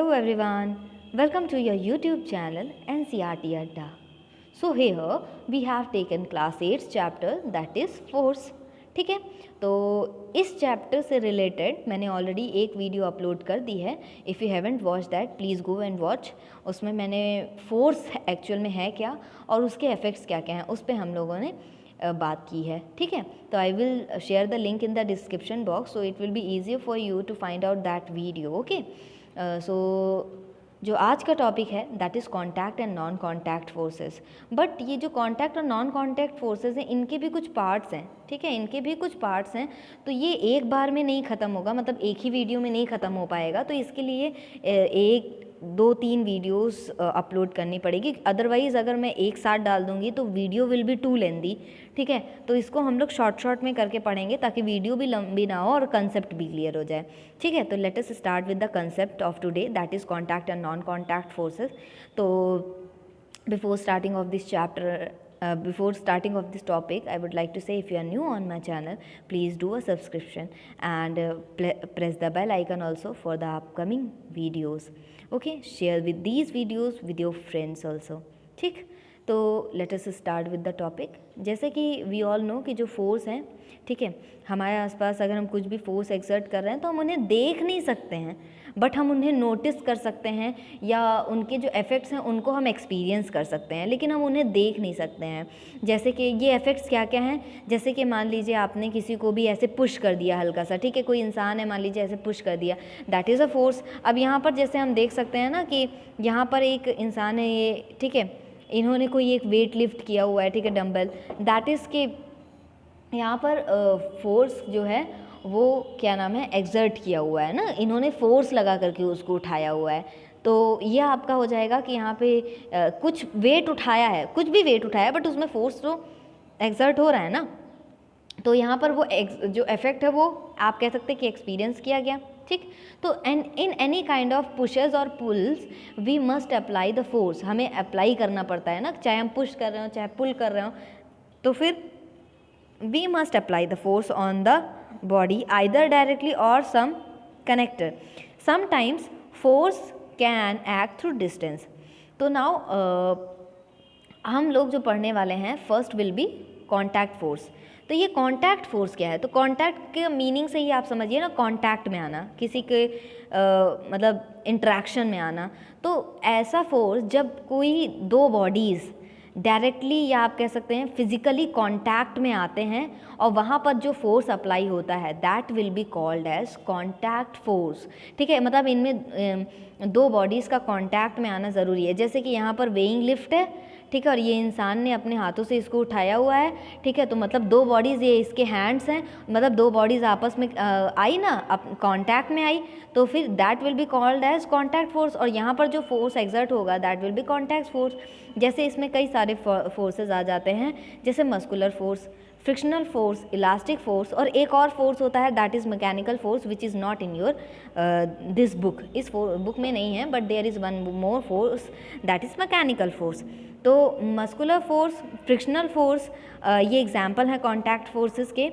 Hello everyone, welcome to your YouTube channel NCRT Adda. So here we have taken class 8 chapter that is force. ठीक है, तो इस chapter से related मैंने already एक video upload कर दी है. If you haven't watch that please go and watch. उसमें मैंने फोर्स एक्चुअल में है क्या और उसके इफ़ेक्ट्स क्या क्या हैं उस पर हम लोगों ने बात की है. ठीक है, तो I will share the link in the description box so it will be easier for you to find out that video. Okay, so जो आज का टॉपिक है that is contact and non contact forces. But ये जो contact और non contact forces हैं इनके भी कुछ पार्ट्स हैं. ठीक है, इनके भी कुछ पार्ट्स हैं, तो ये एक बार में नहीं ख़त्म होगा, मतलब एक ही वीडियो में नहीं ख़त्म हो पाएगा. तो इसके लिए एक 2-3 वीडियोस अपलोड करनी पड़ेगी. अदरवाइज़ अगर मैं एक साथ डाल दूँगी तो वीडियो विल बी टू लेंदी. ठीक है, तो इसको हम लोग शॉर्ट में करके पढ़ेंगे ताकि वीडियो भी लंबी ना हो और कंसेप्ट भी क्लियर हो जाए. ठीक है, तो let us start with the concept of today that is contact and non contact forces. तो before starting of this chapter, before starting of this topic, I would like to say if you are new on my channel, please do a subscription and press the bell icon also for the upcoming videos. Okay, share with these videos with your friends also. ठीक, तो let us start with the topic. जैसे कि we all know कि जो force हैं, ठीक है, हमारे आसपास अगर हम कुछ भी फोर्स एक्सर्ट कर रहे हैं तो हम उन्हें देख नहीं सकते हैं, बट हम उन्हें नोटिस कर सकते हैं या उनके जो इफ़ेक्ट्स हैं उनको हम एक्सपीरियंस कर सकते हैं, लेकिन हम उन्हें देख नहीं सकते हैं. जैसे कि ये इफ़ेक्ट्स क्या क्या हैं, जैसे कि मान लीजिए आपने किसी को भी ऐसे पुश कर दिया हल्का सा. ठीक है, कोई इंसान है मान लीजिए ऐसे पुश कर दिया, दैट इज़ अ फोर्स. अब यहाँ पर जैसे हम देख सकते हैं ना कि यहाँ पर एक इंसान है ये, ठीक है, इन्होंने कोई एक वेट लिफ्ट किया हुआ है, ठीक है, डंबल. दैट इज़ के यहाँ पर फोर्स जो है वो क्या नाम है, एक्सर्ट किया हुआ है ना, इन्होंने फोर्स लगा करके उसको उठाया हुआ है. तो ये आपका हो जाएगा कि यहाँ पे कुछ वेट उठाया है, कुछ भी वेट उठाया है, बट उसमें फोर्स तो एक्सर्ट हो रहा है ना. तो यहाँ पर वो जो इफेक्ट है वो आप कह सकते हैं कि एक्सपीरियंस किया गया. ठीक, तो and in any kind of pushes और pulls we must apply the force. हमें अप्लाई करना पड़ता है ना, चाहे हम पुश कर रहे हो चाहे पुल कर रहे हो, तो फिर we must apply the force on the body either directly or some connector. Sometimes force can act through distance. तो now हम लोग जो पढ़ने वाले हैं first will be contact force. तो ये कॉन्टैक्ट फोर्स क्या है, तो कॉन्टैक्ट के मीनिंग से ही आप समझिए ना, कॉन्टैक्ट में आना, किसी के मतलब इंटरेक्शन में आना. तो ऐसा फोर्स जब कोई दो बॉडीज़ डायरेक्टली या आप कह सकते हैं फिजिकली कांटेक्ट में आते हैं और वहाँ पर जो फोर्स अप्लाई होता है that will be called as contact force. ठीक है, मतलब इनमें दो बॉडीज़ का कांटेक्ट में आना ज़रूरी है. जैसे कि यहाँ पर वेइंग लिफ्ट है, ठीक है, और ये इंसान ने अपने हाथों से इसको उठाया हुआ है. ठीक है, तो मतलब दो बॉडीज़, ये इसके हैंड्स हैं, मतलब दो बॉडीज़ आपस में आई ना, कांटेक्ट में आई, तो फिर that will be called as contact force. और यहाँ पर जो फोर्स एक्सर्ट होगा that will be contact force. जैसे इसमें कई सारे फोर्सेस आ जाते हैं, जैसे muscular force, frictional force, elastic force, और एक और फोर्स होता है that is mechanical force which is not in your this book. इस बुक में नहीं है, but there is one more force that is mechanical force. तो मस्कुलर फोर्स, फ्रिक्शनल फोर्स, ये एग्जाम्पल हैं कॉन्टैक्ट फोर्सेस के.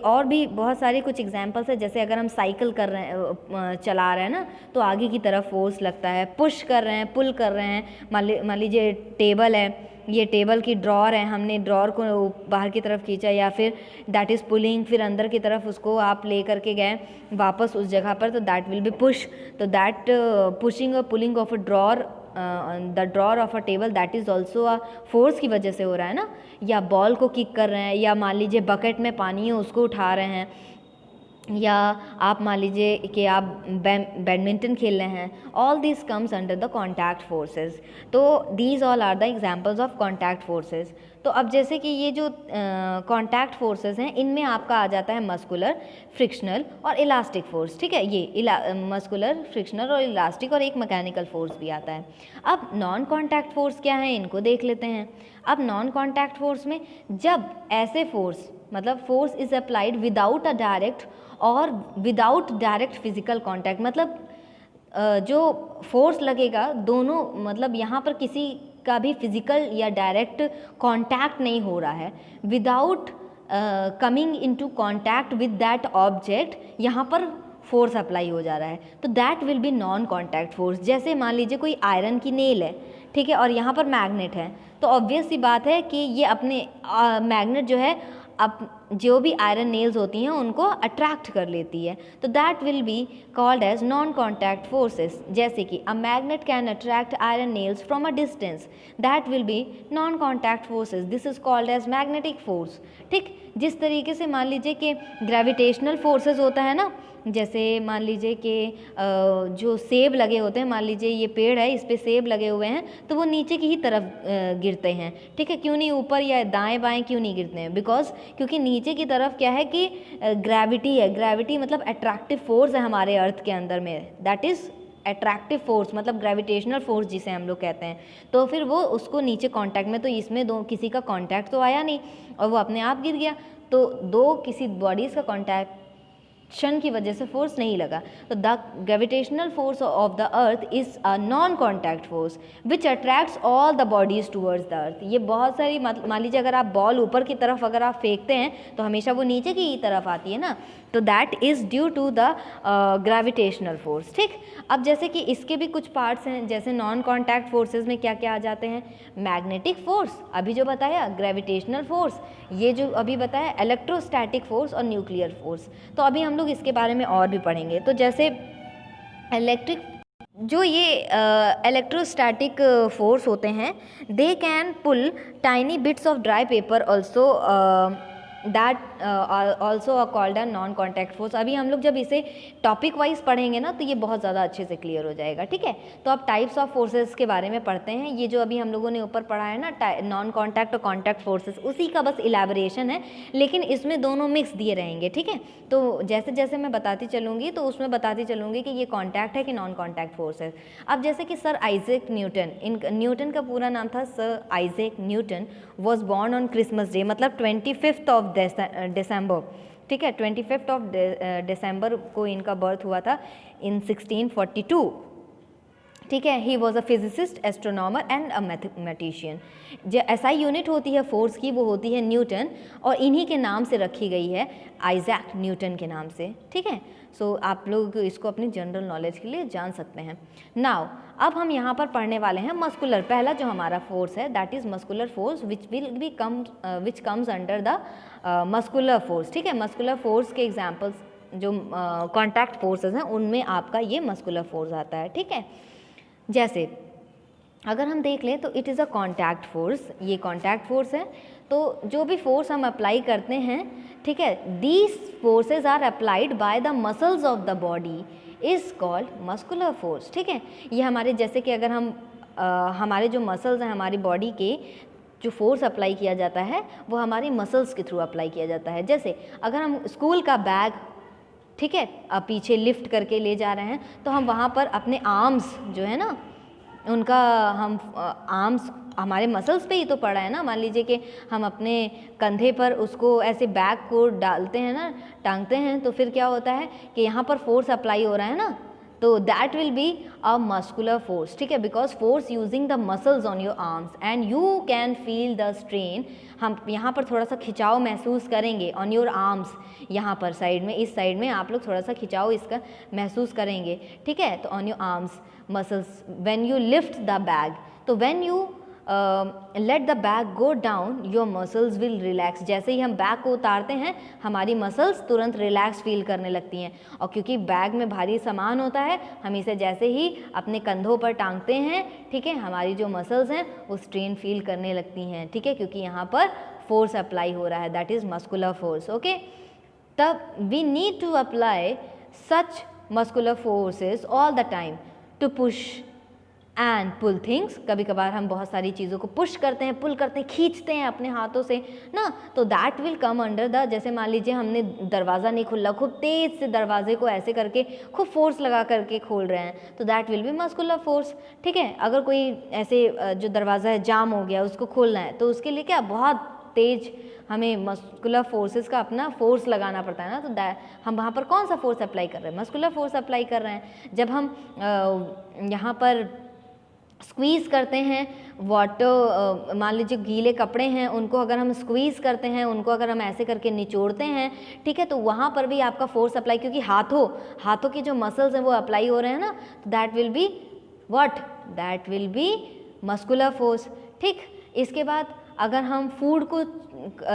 और भी बहुत सारे कुछ एग्जाम्पल्स है, जैसे अगर हम साइकिल कर रहे हैं, चला रहे हैं ना, तो आगे की तरफ फोर्स लगता है, पुश कर रहे हैं, पुल कर रहे हैं. मान लीजिए टेबल है, ये टेबल की ड्रॉर है, हमने ड्रॉर को बाहर की तरफ खींचा, या फिर दैट इज़ पुलिंग, फिर अंदर की तरफ उसको आप ले करके गए वापस उस जगह पर, तो दैट विल बी पुश. तो दैट पुशिंग और pulling of a drawer, the drawer of a table, that is also a force की वजह से हो रहा है ना. या बॉल को किक कर रहे हैं, या मान लीजिए बकेट में पानी है उसको उठा रहे हैं, या आप मान लीजिए कि आप बैडमिंटन खेल रहे हैं. All this comes under the contact forces. तो these all are the examples of contact forces. तो अब जैसे कि ये जो कॉन्टैक्ट फोर्सेस हैं इनमें आपका आ जाता है मस्कुलर, फ्रिक्शनल और इलास्टिक फोर्स. ठीक है, ये मस्कुलर, फ्रिक्शनल और इलास्टिक, और एक मैकेनिकल फोर्स भी आता है. अब नॉन कॉन्टैक्ट फोर्स क्या है, इनको देख लेते हैं. अब नॉन कॉन्टैक्ट फोर्स में जब ऐसे फोर्स, मतलब force is applied without a direct और विदाउट डायरेक्ट फिजिकल कांटेक्ट, मतलब जो फोर्स लगेगा दोनों, मतलब यहाँ पर किसी का भी फिजिकल या डायरेक्ट कांटेक्ट नहीं हो रहा है, without coming into contact with that object, यहाँ पर फोर्स अप्लाई हो जा रहा है, तो that will be non contact force. जैसे मान लीजिए कोई आयरन की नेल है, ठीक है, और यहाँ पर मैग्नेट है, तो ऑब्वियस सी बात है कि ये अपने मैग्नेट जो है अब जो भी आयरन नेल्स होती हैं उनको अट्रैक्ट कर लेती है, तो that will be called as non contact forces. जैसे कि a magnet can attract iron nails from a distance, that will be non contact forces, this is called as magnetic force. ठीक, जिस तरीके से मान लीजिए कि ग्रेविटेशनल फोर्सेस होता है ना, जैसे मान लीजिए कि जो सेब लगे होते हैं, मान लीजिए ये पेड़ है, इस पे सेब लगे हुए हैं, तो वो नीचे की ही तरफ गिरते हैं, ठीक है, क्यों नहीं ऊपर या दाएं बाएं क्यों नहीं गिरते हैं? बिकॉज क्योंकि नीचे की तरफ क्या है कि ग्रेविटी है, ग्रेविटी मतलब अट्रैक्टिव फोर्स है हमारे अर्थ के अंदर में, दैट इज़ अट्रैक्टिव फोर्स, मतलब ग्रेविटेशनल फोर्स जिसे हम लोग कहते हैं। तो फिर वो उसको नीचे कांटेक्ट में, तो इसमें दो किसी का कांटेक्ट तो आया नहीं और वो अपने आप गिर गया, तो दो किसी बॉडीज़ का कांटेक्ट क्षण की वजह से फोर्स नहीं लगा। तो the gravitational force of the earth is a non contact force which attracts all the bodies towards the earth. ये बहुत सारी, मान लीजिए अगर आप बॉल ऊपर की तरफ अगर आप फेंकते हैं तो हमेशा वो नीचे की तरफ आती है ना, तो that is due to the gravitational force. ठीक, अब जैसे कि इसके भी कुछ पार्ट्स हैं, जैसे नॉन कॉन्टैक्ट फोर्सेज में क्या क्या आ जाते हैं? मैग्नेटिक फोर्स अभी जो बताया, ग्रेविटेशनल फोर्स ये जो अभी बताया, इलेक्ट्रोस्टैटिक फोर्स और न्यूक्लियर फोर्स। तो अभी हम लोग इसके बारे में और भी पढ़ेंगे। तो जैसे इलेक्ट्रिक जो ये इलेक्ट्रोस्टैटिक फोर्स होते हैं, they can pull tiny bits of dry paper also, that also called a non contact force. अभी हम लोग जब इसे टॉपिक वाइज पढ़ेंगे ना तो ये बहुत ज़्यादा अच्छे से क्लियर हो जाएगा। ठीक है, तो अब टाइप्स ऑफ फोर्सेस के बारे में पढ़ते हैं। ये जो अभी हम लोगों ने ऊपर पढ़ा है ना, नॉन कॉन्टैक्ट और कॉन्टैक्ट फोर्सेस, उसी का बस इलेबोरेशन है, लेकिन इसमें दोनों मिक्स दिए रहेंगे। ठीक है, तो जैसे जैसे मैं बताती चलूँगी तो उसमें बताती चलूँगी कि ये कॉन्टैक्ट है कि नॉन कॉन्टैक्ट फोर्स है। अब जैसे कि सर आइजैक न्यूटन, न्यूटन का पूरा नाम था sir Isaac Newton, was born on Christmas day, मतलब 25 ऑफ दिसंबर। ठीक है, 25 ऑफ दिसंबर को इनका बर्थ हुआ था इन 1642। ठीक है, he was a physicist, astronomer and a mathematician. जो एसआई यूनिट होती है फोर्स की वो होती है न्यूटन, और इन्हीं के नाम से रखी गई है, आइजैक न्यूटन के नाम से। ठीक है, सो आप लोग इसको अपनी जनरल नॉलेज के लिए जान सकते हैं। नाउ अब हम यहाँ पर पढ़ने वाले हैं मस्कुलर। पहला जो हमारा फोर्स है that is muscular force which comes under the muscular force. ठीक है, मस्कुलर फोर्स के एग्जाम्पल्स जो कॉन्टैक्ट फोर्सेस हैं उनमें आपका ये मस्कुलर फोर्स आता है। ठीक है, जैसे अगर हम देख लें तो it is a contact force, ये कॉन्टैक्ट फोर्स है। तो जो भी फोर्स हम अप्लाई करते हैं, ठीक है, these forces are applied by the muscles of the body is called muscular force. ठीक है, ये हमारे जैसे कि अगर हम हमारे जो मसल्स हैं हमारी बॉडी के, जो फोर्स अप्लाई किया जाता है वो हमारी मसल्स के थ्रू अप्लाई किया जाता है। जैसे अगर हम स्कूल का बैग, ठीक है, पीछे लिफ्ट करके ले जा रहे हैं तो हम वहाँ पर अपने आर्म्स जो है ना उनका, हम आर्म्स हमारे मसल्स पे ही तो पड़ा है ना। मान लीजिए कि हम अपने कंधे पर उसको ऐसे बैग को डालते हैं ना, टांगते हैं, तो फिर क्या होता है कि यहाँ पर फोर्स अप्लाई हो रहा है ना, तो that will be a muscular force. ठीक है, because force using the muscles on your arms and you can feel the strain. हम यहाँ पर थोड़ा सा खिंचाव महसूस करेंगे ऑन योर आर्म्स, यहाँ पर साइड में, इस साइड में आप लोग थोड़ा सा खिंचाव इसका महसूस करेंगे। ठीक है, तो on your arms muscles when you lift the bag, तो when you let the bag go down your muscles will relax. जैसे ही हम बैग को उतारते हैं हमारी मसल्स तुरंत रिलैक्स फील करने लगती हैं, और क्योंकि बैग में भारी सामान होता है, हम इसे जैसे ही अपने कंधों पर टांगते हैं, ठीक है, हमारी जो मसल्स हैं वो स्ट्रेन फील करने लगती हैं। ठीक है, क्योंकि यहाँ पर फोर्स अप्लाई हो रहा है, that is muscular force. Okay, तब we need to apply such muscular forces all the time to push and pull things. कभी कभार हम बहुत सारी चीज़ों को पुश करते हैं, पुल करते हैं, खींचते हैं अपने हाथों से ना, तो that will come under the, जैसे मान लीजिए हमने दरवाज़ा नहीं खुला, खूब तेज़ से दरवाजे को ऐसे करके खूब फोर्स लगा करके खोल रहे हैं, तो that will B muscular force. ठीक है, अगर कोई ऐसे जो दरवाज़ा है जाम हो गया, उसको खोलना है, तो उसके लिए क्या बहुत तेज हमें मस्कुलर फोर्सेस का अपना फोर्स लगाना पड़ता है ना, तो हम वहाँ पर कौन सा फोर्स अप्लाई कर रहे हैं? मस्कुलर फोर्स अप्लाई कर रहे हैं। जब हम यहाँ पर स्क्वीज़ करते हैं वाटर, मान लीजिए गीले कपड़े हैं उनको अगर हम स्क्वीज़ करते हैं, उनको अगर हम ऐसे करके निचोड़ते हैं, ठीक है, तो वहाँ पर भी आपका फोर्स अप्लाई, क्योंकि हाथों की जो मसल्स हैं वो अप्लाई हो रहे हैं ना, तो that will be what, that will B muscular force. ठीक, इसके बाद अगर हम फूड को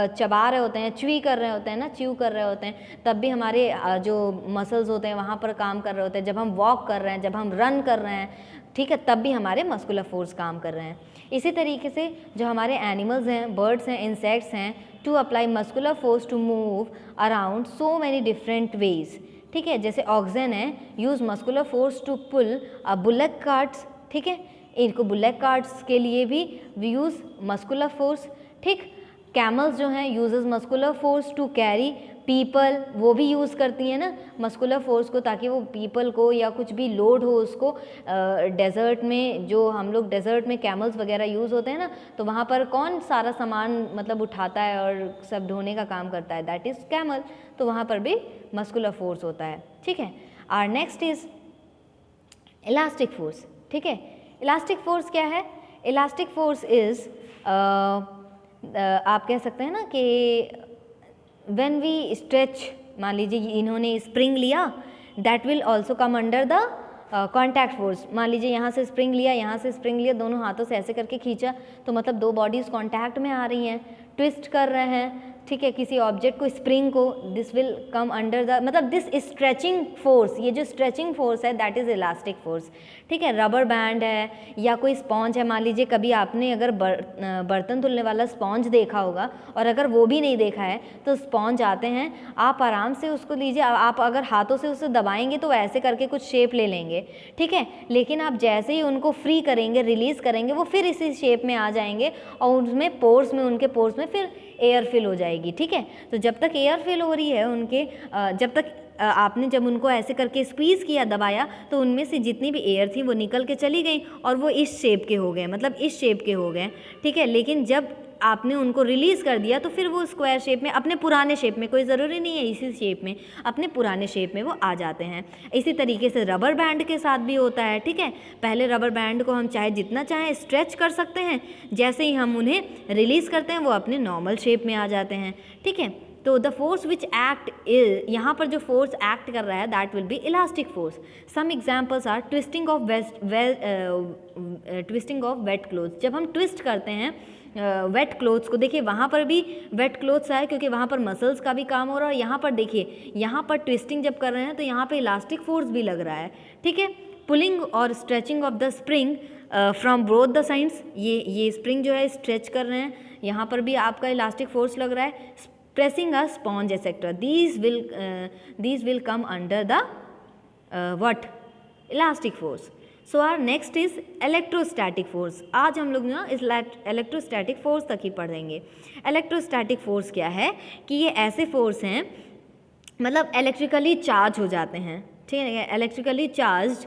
चबा रहे होते हैं, च्यू कर रहे होते हैं ना, च्यू कर रहे होते हैं, तब भी हमारे जो मसल्स होते हैं वहाँ पर काम कर रहे होते हैं। जब हम वॉक कर रहे हैं, जब हम रन कर रहे हैं, ठीक है, तब भी हमारे मस्कुलर फोर्स काम कर रहे हैं। इसी तरीके से जो हमारे एनिमल्स हैं, बर्ड्स हैं, इंसेक्ट्स हैं, to apply muscular force to move around so many different ways. ठीक है, जैसे ऑक्सन है, use muscular force to pull bullock carts. ठीक है, इनको बुलेट कार्ट्स के लिए भी वी यूज़ मस्कुलर फोर्स। ठीक, कैमल्स जो हैं uses muscular force to carry people, वो भी यूज़ करती हैं ना मस्कुलर फोर्स को, ताकि वो पीपल को या कुछ भी लोड हो उसको। डेजर्ट में, जो हम लोग डेजर्ट में कैमल्स वगैरह यूज़ होते हैं ना, तो वहाँ पर कौन सारा सामान मतलब उठाता है और सब ढोने का काम करता है, दैट इज़ कैमल। तो वहाँ पर भी मस्कुलर फोर्स होता है। ठीक है, our next is elastic force. ठीक है, इलास्टिक फोर्स क्या है? इलास्टिक फोर्स इज़ आप कह सकते हैं ना कि व्हेन वी स्ट्रेच, मान लीजिए इन्होंने स्प्रिंग लिया, that will also come under the contact force. मान लीजिए यहाँ से स्प्रिंग लिया, यहाँ से स्प्रिंग लिया, दोनों हाथों से ऐसे करके खींचा, तो मतलब दो बॉडीज़ कॉन्टैक्ट में आ रही हैं, ट्विस्ट कर रहे हैं, ठीक है, किसी ऑब्जेक्ट को, स्प्रिंग को, this will come under the, मतलब दिस स्ट्रेचिंग फोर्स, ये जो स्ट्रेचिंग फोर्स है दैट इज़ इलास्टिक फोर्स। ठीक है, रबर बैंड है या कोई स्पॉन्ज है, मान लीजिए कभी आपने अगर बर्तन धुलने वाला स्पॉन्ज देखा होगा, और अगर वो भी नहीं देखा है तो स्पॉन्ज आते हैं, आप आराम से उसको लीजिए, आप अगर हाथों से उसे दबाएंगे तो ऐसे करके कुछ शेप ले लेंगे, ठीक है, लेकिन आप जैसे ही उनको फ्री करेंगे, रिलीज़ करेंगे, वो फिर इसी शेप में आ जाएंगे और उनमें पोर्स में, उनके पोर्स में फिर एयर फिल हो जाएगी। ठीक है, तो जब तक एयर फिल हो रही है उनके, जब तक आपने जब उनको ऐसे करके स्क्वीज़ किया, दबाया, तो उनमें से जितनी भी एयर थी वो निकल के चली गई और वो इस शेप के हो गए, मतलब इस शेप के हो गए। ठीक है, लेकिन जब आपने उनको रिलीज़ कर दिया तो फिर वो स्क्वायर शेप में, अपने पुराने शेप में, कोई ज़रूरी नहीं है इसी शेप में, अपने पुराने शेप में वो आ जाते हैं। इसी तरीके से रबर बैंड के साथ भी होता है। ठीक है, पहले रबर बैंड को हम चाहे जितना चाहें स्ट्रेच कर सकते हैं, जैसे ही हम उन्हें रिलीज़ करते हैं वो अपने नॉर्मल शेप में आ जाते हैं। ठीक है, तो द फोर्स विच एक्ट, यहाँ पर जो फोर्स एक्ट कर रहा है that will be elastic force. Some examples are twisting of wet clothes. जब हम ट्विस्ट करते हैं वेट क्लोथ्स को, देखिए वहाँ पर भी वेट क्लोथ्स है क्योंकि वहाँ पर मसल्स का भी काम हो रहा है, और यहाँ पर देखिए, यहाँ पर ट्विस्टिंग जब कर रहे हैं तो यहाँ पे इलास्टिक फोर्स भी लग रहा है। ठीक है, पुलिंग और stretching of the spring from both the sides, ये स्प्रिंग जो है स्ट्रेच कर रहे हैं, यहाँ पर भी आपका इलास्टिक फोर्स लग रहा है। Pressing a sponge etcetera, these will come under the what, elastic force. So our next is electrostatic force. आज हम लोग ना इस इलेक्ट्रोस्टैटिक फोर्स तक ही पढ़ेंगे। इलेक्ट्रोस्टैटिक फोर्स क्या है कि ये ऐसे फोर्स हैं, मतलब इलेक्ट्रिकली चार्ज हो जाते हैं। ठीक है, electrically charge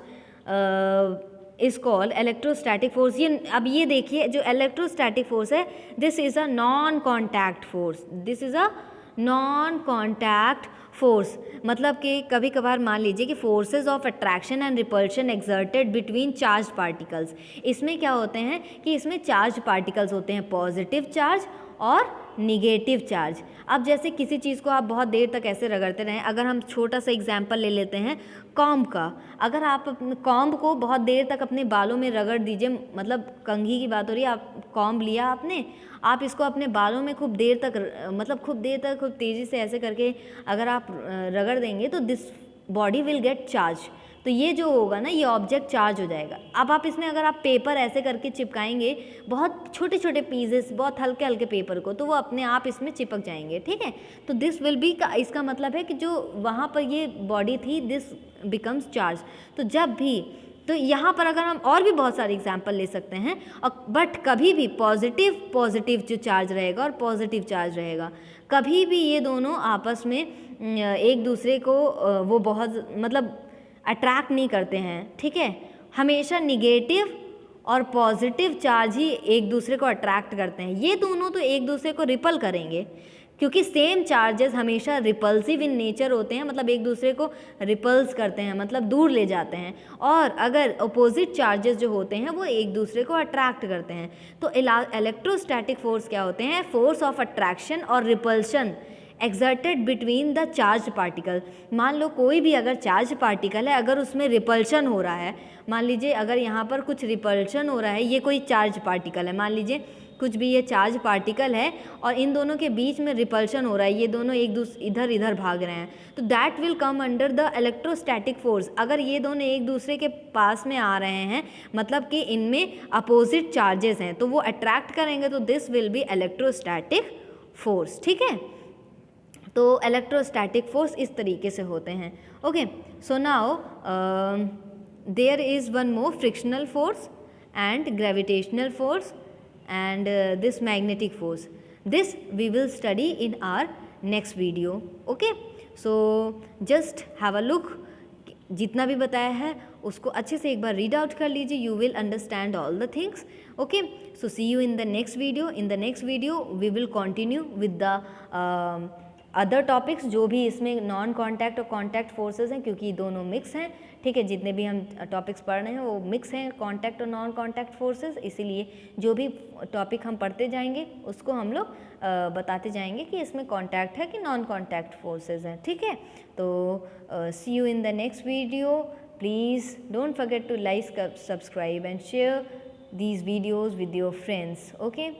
is called electrostatic force. ये अब ये देखिए, जो इलेक्ट्रोस्टैटिक फोर्स है, this is a non contact force, this is a non contact force. मतलब कि कभी कभार मान लीजिए कि forces of attraction and repulsion exerted between charge particles, इसमें क्या होते हैं कि इसमें चार्ज पार्टिकल्स होते हैं, पॉजिटिव चार्ज और निगेटिव चार्ज। अब जैसे किसी चीज़ को आप बहुत देर तक ऐसे रगड़ते रहें, अगर हम छोटा सा एग्जाम्पल ले लेते हैं कॉम्ब का, अगर आप कॉम्ब को बहुत देर तक अपने बालों में रगड़ दीजिए, मतलब कंघी की बात हो रही है, आप कॉम्ब लिया आपने, आप इसको अपने बालों में खूब देर तक, मतलब खूब तेज़ी से ऐसे करके अगर आप रगड़ देंगे तो this body will get charge. तो ये जो होगा ना, ये ऑब्जेक्ट चार्ज हो जाएगा। अब आप इसमें अगर आप पेपर ऐसे करके चिपकाएंगे, बहुत छोटे छोटे पीसेस, बहुत हल्के हल्के पेपर को, तो वो अपने आप इसमें चिपक जाएंगे। ठीक है, तो दिस विल बी, इसका मतलब है कि जो वहाँ पर ये बॉडी थी, दिस बिकम्स चार्ज। तो जब भी, तो यहाँ पर अगर हम और भी बहुत सारे एग्जाम्पल ले सकते हैं, और बट कभी भी पॉजिटिव जो चार्ज रहेगा और पॉजिटिव चार्ज रहेगा, कभी भी ये दोनों आपस में एक दूसरे को वो बहुत मतलब अट्रैक्ट नहीं करते हैं। ठीक है, हमेशा निगेटिव और पॉजिटिव चार्ज ही एक दूसरे को अट्रैक्ट करते हैं। ये दोनों तो एक दूसरे को रिपल करेंगे, क्योंकि सेम चार्जेस हमेशा रिपल्सिव इन नेचर होते हैं, मतलब एक दूसरे को रिपल्स करते हैं, मतलब दूर ले जाते हैं, और अगर अपोजिट चार्जेस जो होते हैं वो एक दूसरे को अट्रैक्ट करते हैं। तो इलेक्ट्रोस्टैटिक फोर्स क्या होते हैं? फोर्स ऑफ अट्रैक्शन और repulsion exerted between the charge particle. मान लो कोई भी अगर चार्ज पार्टिकल है, अगर उसमें रिपल्शन हो रहा है, मान लीजिए अगर यहाँ पर कुछ रिपल्शन हो रहा है, ये कोई चार्ज पार्टिकल है, मान लीजिए कुछ भी ये चार्ज पार्टिकल है और इन दोनों के बीच में रिपल्शन हो रहा है, ये दोनों एक दूसरे इधर भाग रहे हैं, तो that will come under the electrostatic force. अगर ये दोनों एक दूसरे के पास में आ रहे हैं, मतलब कि इनमें अपोजिट चार्जेस हैं, तो वो अट्रैक्ट करेंगे, तो this will be electrostatic force. ठीक है, तो इलेक्ट्रोस्टैटिक फोर्स इस तरीके से होते हैं। Okay, so now there is one more, frictional force and gravitational force and this magnetic force. This we will study in our next video. Okay, so just have a look, जितना भी बताया है उसको अच्छे से एक बार रीड आउट कर लीजिए, you will understand all the things. Okay, so see you in the next video. In the next video we will continue with the other topics, जो भी इसमें नॉन कॉन्टैक्ट और कॉन्टैक्ट फोर्सेस हैं, क्योंकि दोनों mix हैं। ठीक है, जितने भी हम टॉपिक्स पढ़ रहे हैं वो मिक्स हैं, कॉन्टैक्ट और नॉन कॉन्टैक्ट फोर्सेस, इसीलिए जो भी टॉपिक हम पढ़ते जाएंगे उसको हम लोग बताते जाएंगे कि इसमें कॉन्टैक्ट है कि नॉन कॉन्टैक्ट फोर्सेस हैं। ठीक है, तो see you in the next video. Please don't forget to like, subscribe and share these videos with your friends. Okay.